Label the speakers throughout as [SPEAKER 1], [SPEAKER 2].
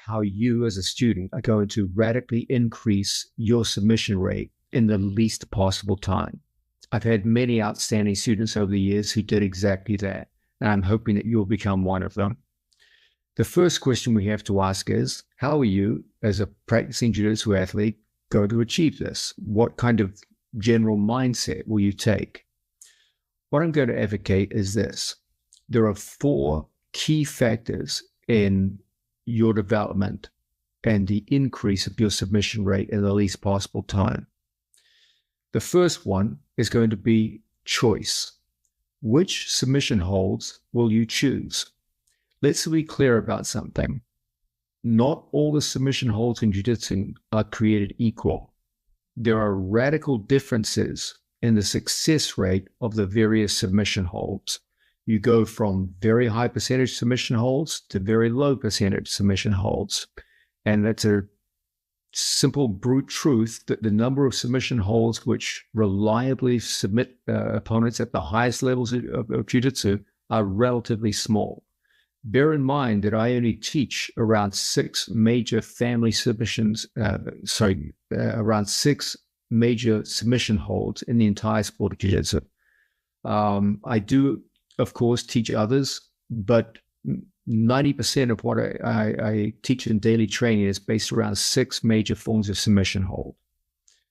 [SPEAKER 1] how you as a student are going to radically increase your submission rate in the least possible time. I've had many outstanding students over the years who did exactly that, and I'm hoping that you'll become one of them. The first question we have to ask is, how are you, as a practicing jiu-jitsu athlete, going to achieve this? What kind of general mindset will you take? What I'm going to advocate is this. There are 4 key factors in your development and the increase of your submission rate in the least possible time. The first one is going to be choice. Which submission holds will you choose? Let's be clear about something. Not all the submission holds in jiu-jitsu are created equal. There are radical differences in the success rate of the various submission holds. You go from very high percentage submission holds to very low percentage submission holds. And that's a simple brute truth that the number of submission holds which reliably submit opponents at the highest levels of jiu-jitsu are relatively small. Bear in mind that I only teach around 6 major family submissions, around 6 major submission holds in the entire sport of jiu-jitsu. I do, of course, teach others, but 90% of what I teach in daily training is based around 6 major forms of submission hold.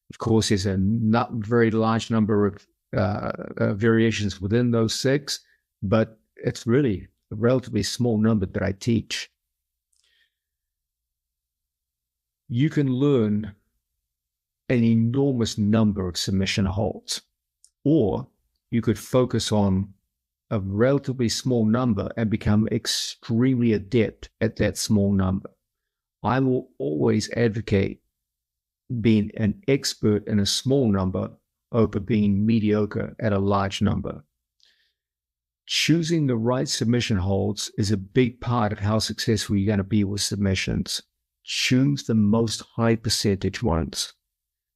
[SPEAKER 1] Of course, there's a not very large number of variations within those 6, but it's really a relatively small number that I teach. You can learn an enormous number of submission holds, or you could focus on a relatively small number and become extremely adept at that small number. I will always advocate being an expert in a small number over being mediocre at a large number. Choosing the right submission holds is a big part of how successful you're going to be with submissions. Choose the most high percentage ones.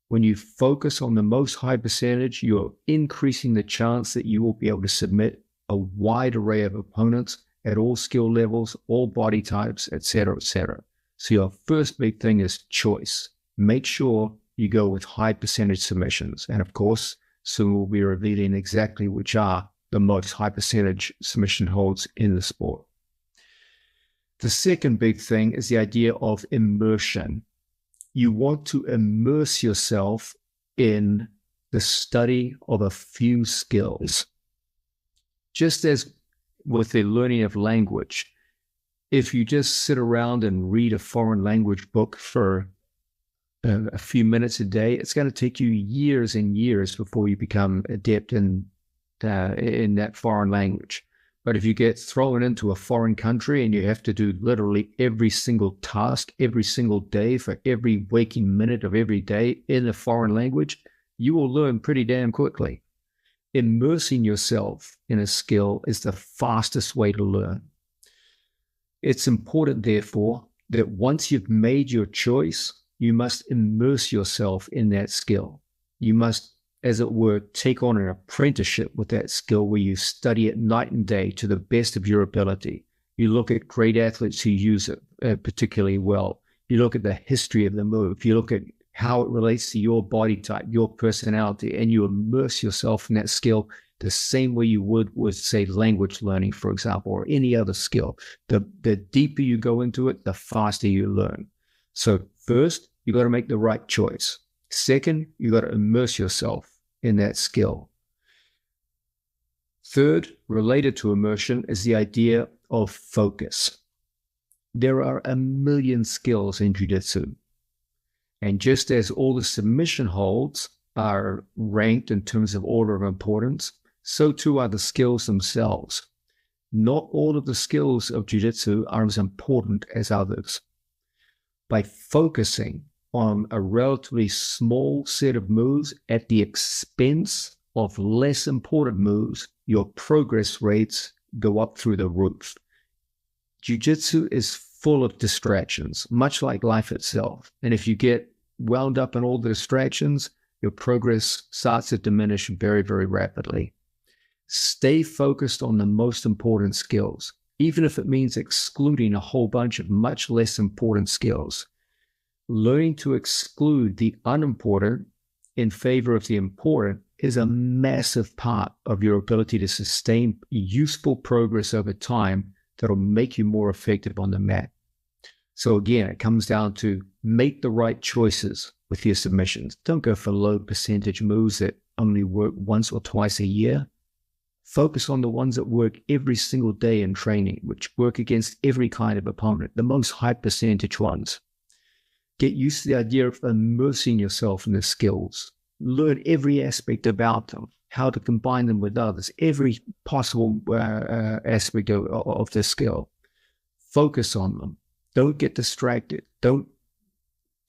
[SPEAKER 1] When you focus on the most high percentage, you're increasing the chance that you will be able to submit a wide array of opponents at all skill levels, all body types, etc., etc. So your first big thing is choice. Make sure you go with high percentage submissions. And of course, soon we'll be revealing exactly which are the most high percentage submission holds in the sport. The second big thing is the idea of immersion. You want to immerse yourself in the study of a few skills. Just as with the learning of language, if you just sit around and read a foreign language book for a few minutes a day, it's going to take you years and years before you become adept in that foreign language. But if you get thrown into a foreign country and you have to do literally every single task, every single day for every waking minute of every day in a foreign language, you will learn pretty damn quickly. Immersing yourself in a skill is the fastest way to learn. It's important, therefore, that once you've made your choice, you must immerse yourself in that skill. You must, as it were, take on an apprenticeship with that skill where you study it night and day to the best of your ability. You look at great athletes who use it particularly well. You look at the history of the move. You look at how it relates to your body type, your personality, and you immerse yourself in that skill the same way you would with, say, language learning, for example, or any other skill. The deeper you go into it, the faster you learn. So first, you got to make the right choice. Second, you got to immerse yourself in that skill. Third, related to immersion, is the idea of focus. There are a million skills in jiu-jitsu. And just as all the submission holds are ranked in terms of order of importance, so too are the skills themselves. Not all of the skills of jiu-jitsu are as important as others. By focusing on a relatively small set of moves at the expense of less important moves, your progress rates go up through the roof. Jiu-jitsu is full of distractions, much like life itself. And if you get wound up in all the distractions, your progress starts to diminish very, very rapidly. Stay focused on the most important skills. even if it means excluding a whole bunch of much less important skills. Learning to exclude the unimportant in favor of the important is a massive part of your ability to sustain useful progress over time that'll make you more effective on the mat. So again, it comes down to make the right choices with your submissions. Don't go for low percentage moves that only work once or twice a year. Focus on the ones that work every single day in training, which work against every kind of opponent, the most high percentage ones. Get used to the idea of immersing yourself in the skills. Learn every aspect about them, how to combine them with others, every possible aspect of the skill. Focus on them. Don't get distracted. Don't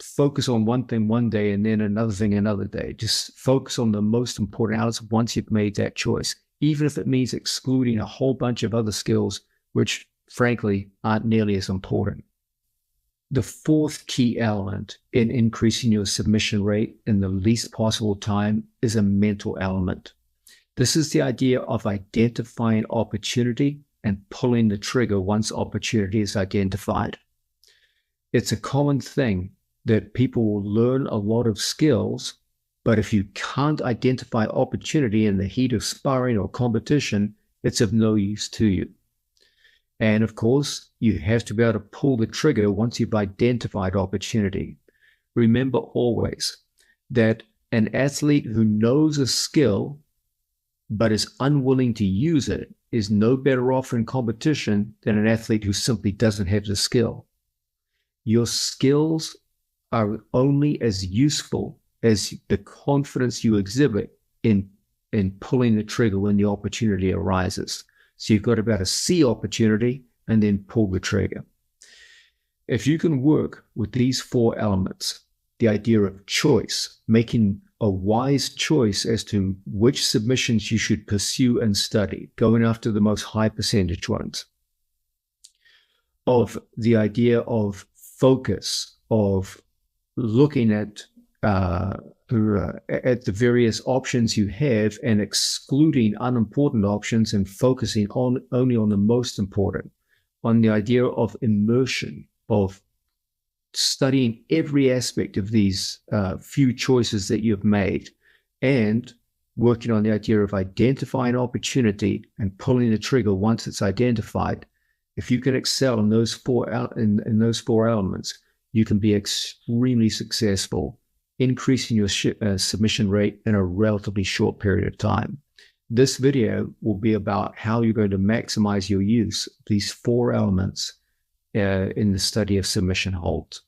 [SPEAKER 1] focus on one thing one day and then another thing another day. Just focus on the most important elements once you've made that choice, even if it means excluding a whole bunch of other skills, which frankly aren't nearly as important. The fourth key element in increasing your submission rate in the least possible time is a mental element. This is the idea of identifying opportunity and pulling the trigger once opportunity is identified. It's a common thing that people will learn a lot of skills, but if you can't identify opportunity in the heat of sparring or competition, it's of no use to you. And of course, you have to be able to pull the trigger once you've identified opportunity. Remember always that an athlete who knows a skill but is unwilling to use it is no better off in competition than an athlete who simply doesn't have the skill. Your skills are only as useful as the confidence you exhibit in pulling the trigger when the opportunity arises. So you've got to be able to see opportunity and then pull the trigger. If you can work with these four elements, the idea of choice, making a wise choice as to which submissions you should pursue and study, going after the most high percentage ones, of the idea of focus, of looking at the various options you have and excluding unimportant options and focusing only on the most important, on the idea of immersion, of studying every aspect of these few choices that you've made, and working on the idea of identifying opportunity and pulling the trigger once it's identified. If you can excel in those four elements, you can be extremely successful, increasing your submission rate in a relatively short period of time. This video will be about how you're going to maximize your use of these four elements in the study of submission holds.